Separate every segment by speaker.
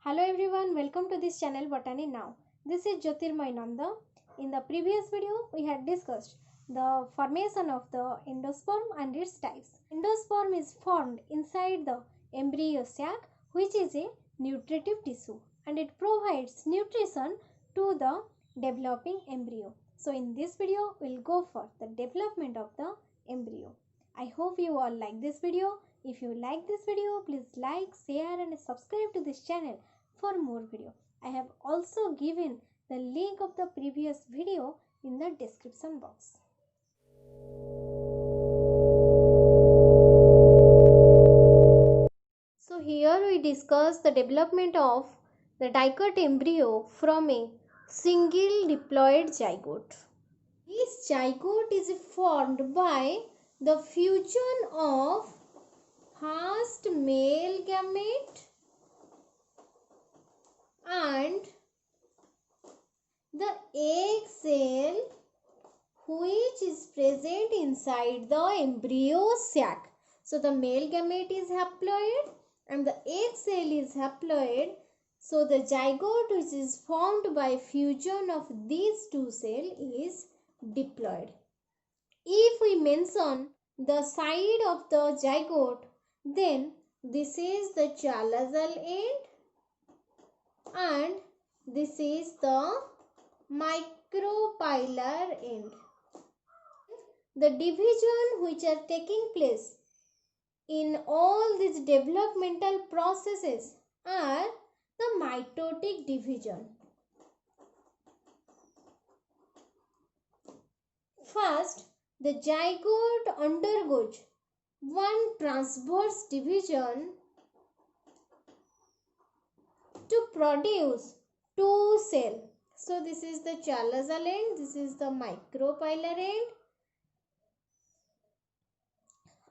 Speaker 1: Hello everyone, welcome to this channel Botany Now. This is Jyotirmay Nanda. In the previous video, we had discussed the formation of the endosperm and its types. Endosperm is formed inside the embryo sac, which is a nutritive tissue, and it provides nutrition to the developing embryo. So in this video, we'll go for the development of the embryo. I hope you all like this video. If you like this video, please like, share and subscribe to this channel for more video. I have also given the link of the previous video in the description box. So here we discuss the development of the dicot embryo from a single diploid zygote. This zygote is formed by the fusion of first male gamete and the egg cell which is present inside the embryo sac. So the male gamete is haploid and the egg cell is haploid. So the zygote which is formed by fusion of these two cells is diploid. If we mention the side of the zygote, then this is the chalazal end and this is the micropylar end. The division which are taking place in all these developmental processes are the mitotic division. First, the zygote undergoes one transverse division to produce two cells. So this is the chalazal end, this is the micropylar end,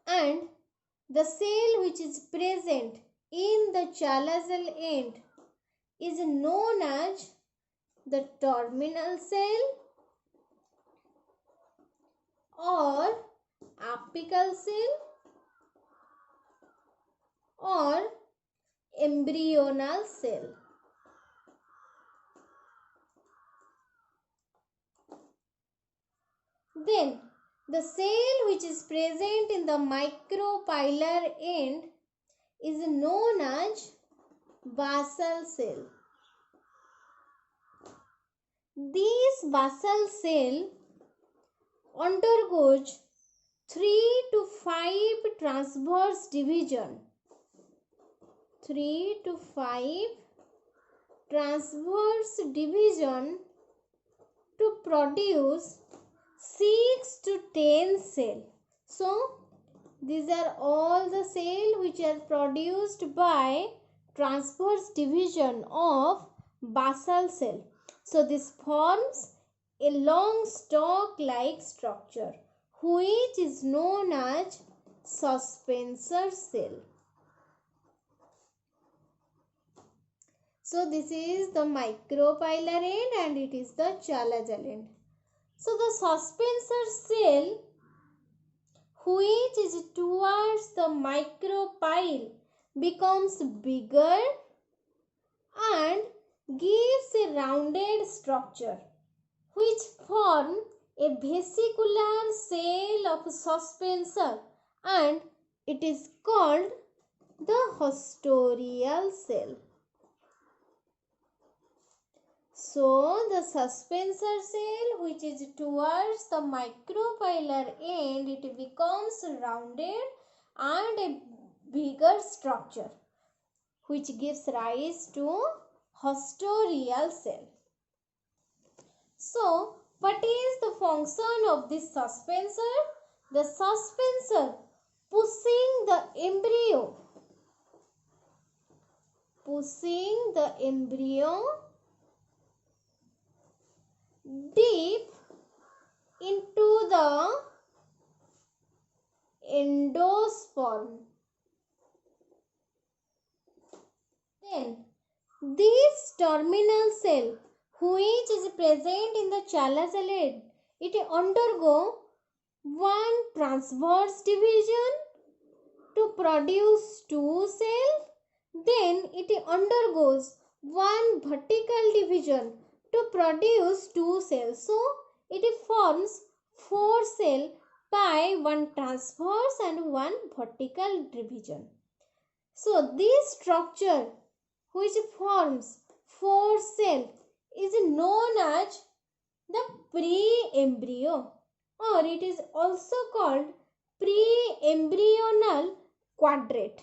Speaker 1: and the cell which is present in the chalazal end is known as the terminal cell or apical cell or embryonal cell. Then the cell which is present in the micropylar end is known as basal cell. This basal cell undergoes 3 to 5 transverse division. 3 to 5 transverse division to produce 6 to 10 cells. So these are all the cells which are produced by transverse division of basal cell. So this forms a long stalk-like structure which is known as suspensor cell. So this is the micropylar end and it is the chalazal end. So the suspensor cell which is towards the micropyle becomes bigger and gives a rounded structure which form a vesicular cell of suspensor and it is called the haustorial cell. So the suspensor cell which is towards the micropylar end, it becomes rounded and a bigger structure which gives rise to haustorial cell. So what is the function of this suspensor? The suspensor pushing the embryo deep into the endosperm. Then this terminal cell which is present in the chalazal end, it undergo one transverse division to produce two cells. Then it undergoes one vertical division to produce two cells. So it forms four cells by one transverse and one vertical division. So this structure which forms four cells is known as the pre-embryo, or it is also called pre-embryonal quadrate.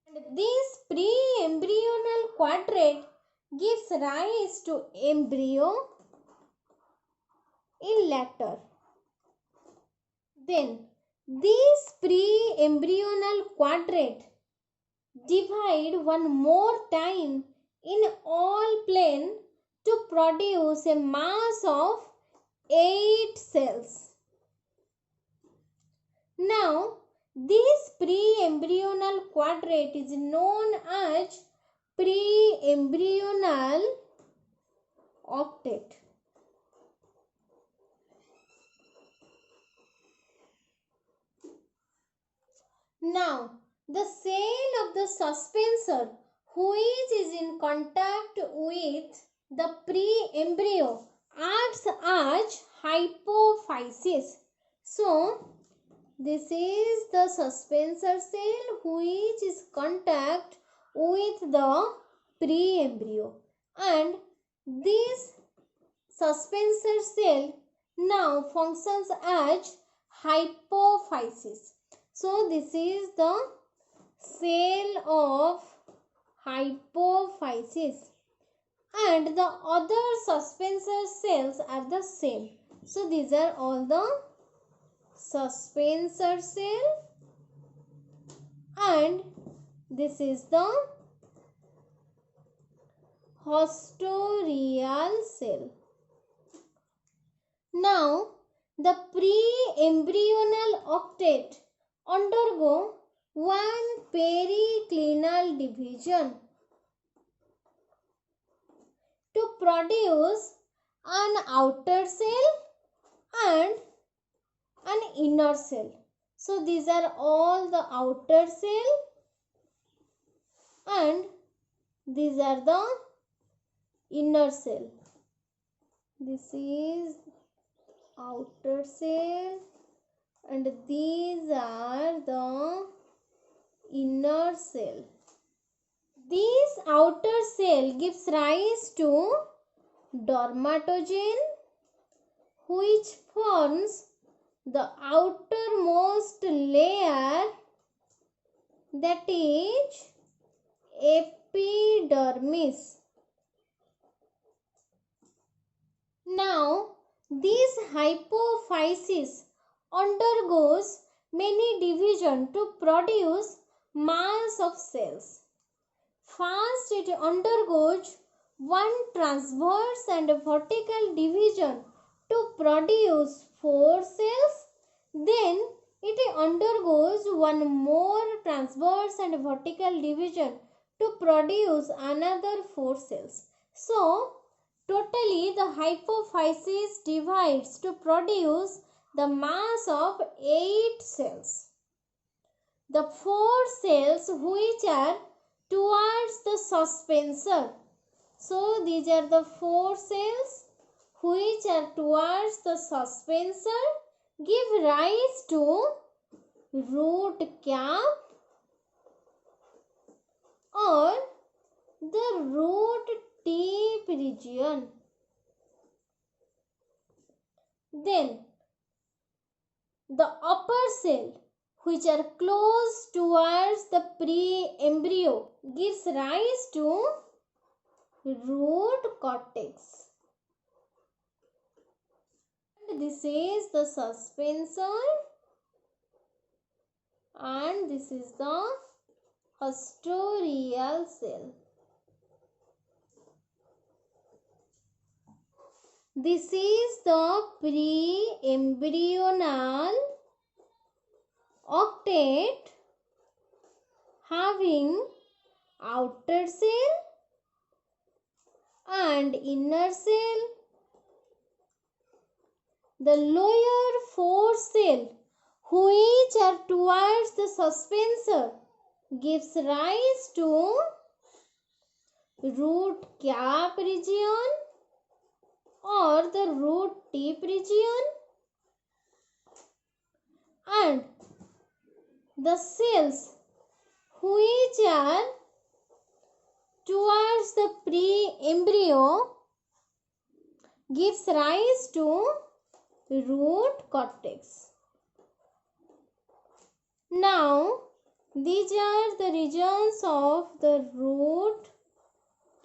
Speaker 1: And this pre-embryonal quadrate gives rise to embryo in later. Then this pre-embryonal quadrate divide one more time in all plane to produce a mass of 8 cells. Now this pre-embryonal quadrate is known as pre-embryonal octet. Now the cell of the suspensor which is in contact with the pre-embryo acts as hypophysis. So this is the suspensor cell which is contact with the pre-embryo, and this suspensor cell now functions as hypophysis. So this is the cell of hypophysis, and the other suspensor cells are the same. So these are all the suspensor cell, and this is the haustorial cell. Now the pre-embryonal octet undergo one periclinal division to produce an outer cell and an inner cell. So these are all the outer cell and these are the inner cell. This is outer cell and these are the inner cell. This outer cell gives rise to dermatogen, which forms the outermost layer, that is epidermis. Now this hypophysis undergoes many divisions to produce mass of cells. First, it undergoes one transverse and vertical division to produce 4 cells. Then it undergoes one more transverse and vertical division to produce another 4 cells. So, totally the hypophysis divides to produce the mass of 8 cells. The 4 cells which are towards the suspensor. So these are the 4 cells which are towards the suspensor give rise to root cap or the root tip region. Then the upper cell which are close towards the pre-embryo gives rise to root cortex. And this is the suspensor and this is the haustorial cell. This is the pre-embryonal octet having outer cell and inner cell the lower four cells which are towards the suspensor gives rise to root cap region or the root tip region, and the cells which are towards the pre-embryo gives rise to root cortex. Now, these are the regions of the root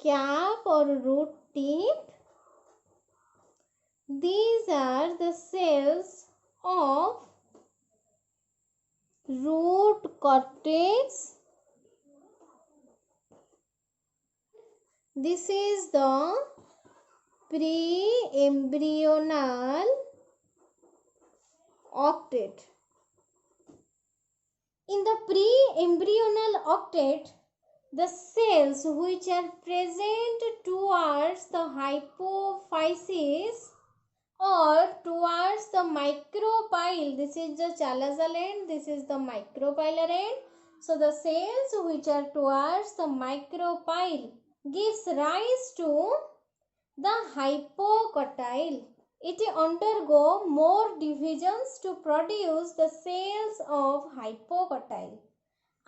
Speaker 1: cap or root tip. These are the cells of root cortex. This is the pre-embryonal octet. In the pre-embryonal octet, the cells which are present towards the hypophysis or towards the micropyle, this is the chalazal end, this is the micropylar end. So the cells which are towards the micropyle gives rise to the hypocotyle. It undergo more divisions to produce the cells of hypocotyle,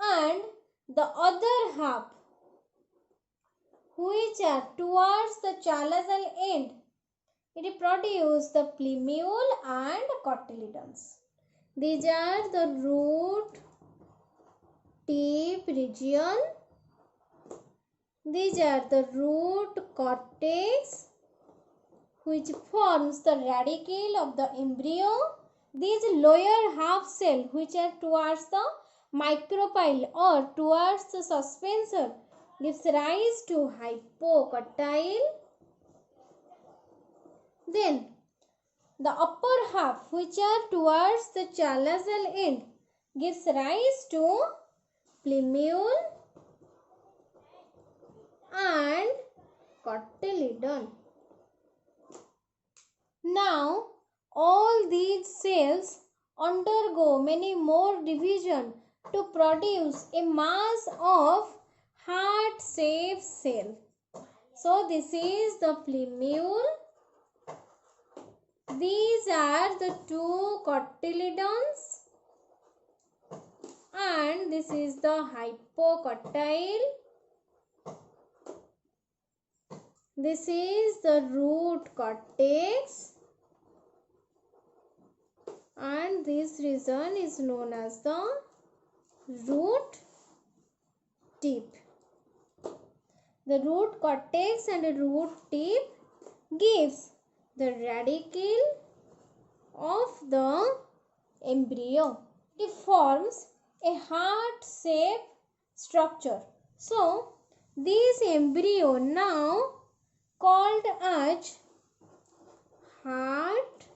Speaker 1: and the other half which are towards the chalazal end, it produces the plumule and cotyledons. These are the root tip region. These are the root cortex which forms the radicle of the embryo. These lower half cell which are towards the micropyle or towards the suspensor gives rise to hypocotyle. Then the upper half which are towards the chalazal end gives rise to plumule and cotyledon. Now all these cells undergo many more division to produce a mass of heart-shaped cell. So this is the plumule. These are the two cotyledons, and this is the hypocotyle. This is the root cortex, and this region is known as the root tip. The root cortex and the root tip gives the radicle of the embryo. It forms a heart-shaped structure. So, this embryo now called as heart-shaped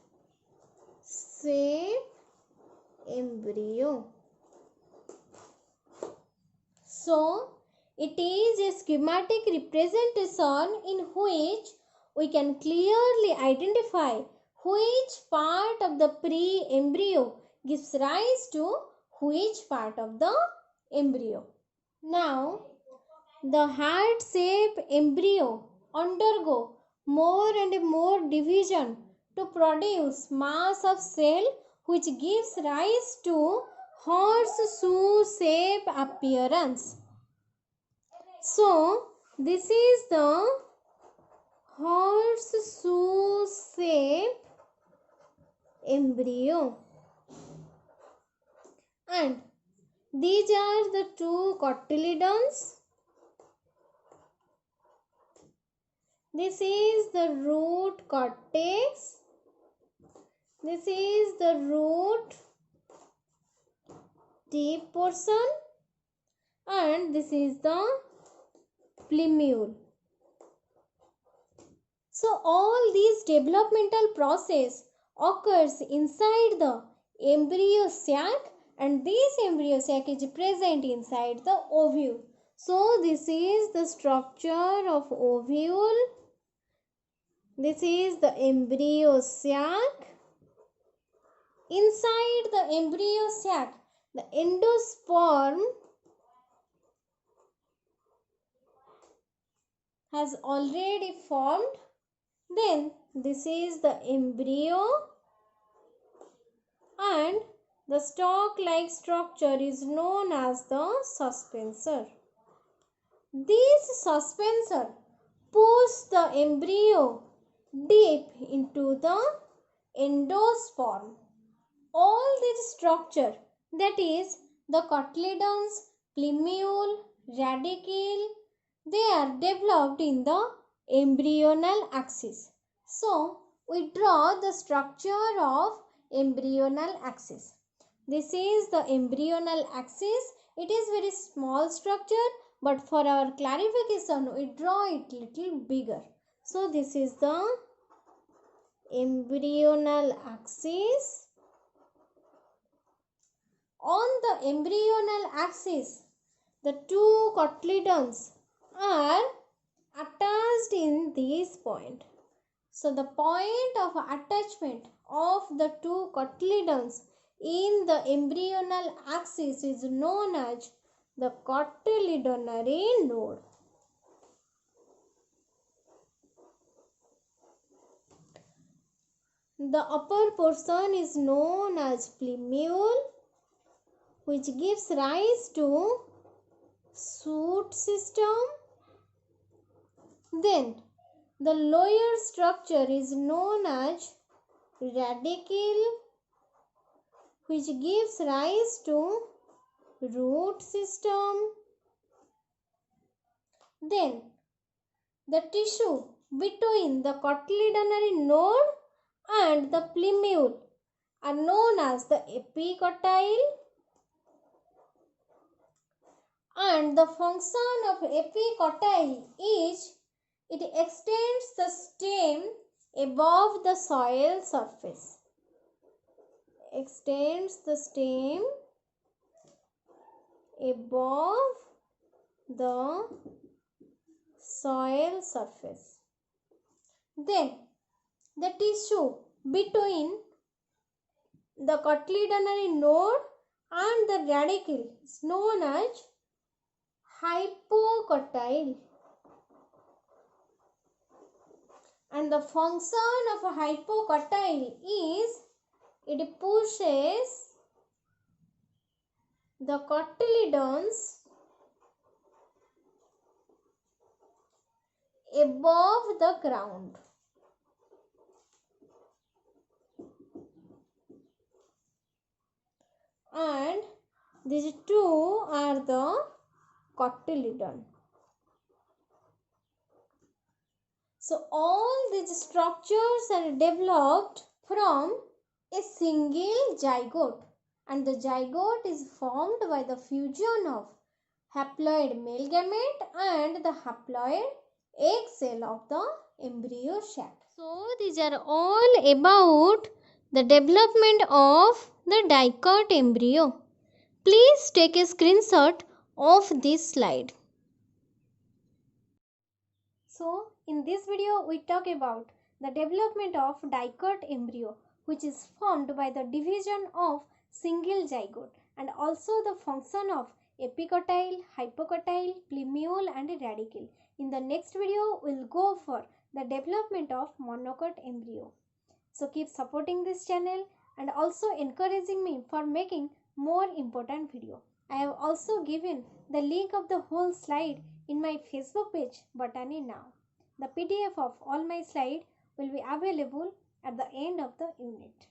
Speaker 1: embryo. So, it is a schematic representation in which we can clearly identify which part of the pre-embryo gives rise to which part of the embryo. Now, the heart-shaped embryo undergo more and more division to produce mass of cell which gives rise to horseshoe shape appearance. So, this is the horseshoe shape embryo, and these are the two cotyledons. This is the root cortex. This is the root tip portion, and this is the plumule. So all these developmental process occurs inside the embryo sac, and this embryo sac is present inside the ovule. So this is the structure of ovule. This is the embryo sac, inside the embryo sac, the endosperm has already formed. Then this is the embryo, and the stalk-like structure is known as the suspensor. This suspensor pushes the embryo deep into the endosperm. All this structure, that is the cotyledons, plumule, radicule, they are developed in the embryonal axis. So, we draw the structure of embryonal axis. This is the embryonal axis. It is very small structure, but for our clarification, we draw it little bigger. So, this is the embryonal axis. On the embryonal axis, the two cotyledons are attached in this point. So, the point of attachment of the two cotyledons in the embryonal axis is known as the cotyledonary node. The upper portion is known as plumule, which gives rise to shoot system. Then the lower structure is known as radicule, which gives rise to root system. Then the tissue between the cotyledonary node and the plumule are known as the epicotyle. And the function of epicotyle is it extends the stem above the soil surface. Extends the stem above the soil surface. Then the tissue between the cotyledonary node and the radicule is known as hypocotyle. And the function of a hypocotyle is it pushes the cotyledons above the ground. And these two are the cotyledon. So all these structures are developed from a single zygote, and the zygote is formed by the fusion of haploid male gamete and the haploid egg cell of the embryo sac. So these are all about the development of the dicot embryo. Please take a screenshot of this slide. So in this video we talk about the development of dicot embryo, which is formed by the division of single zygote, and also the function of epicotyle, hypocotyle, plumule and radicule. In the next video we will go for the development of monocot embryo. So keep supporting this channel and also encouraging me for making more important video. I have also given the link of the whole slide in my Facebook page Botany Now. The PDF of all my slides will be available at the end of the unit.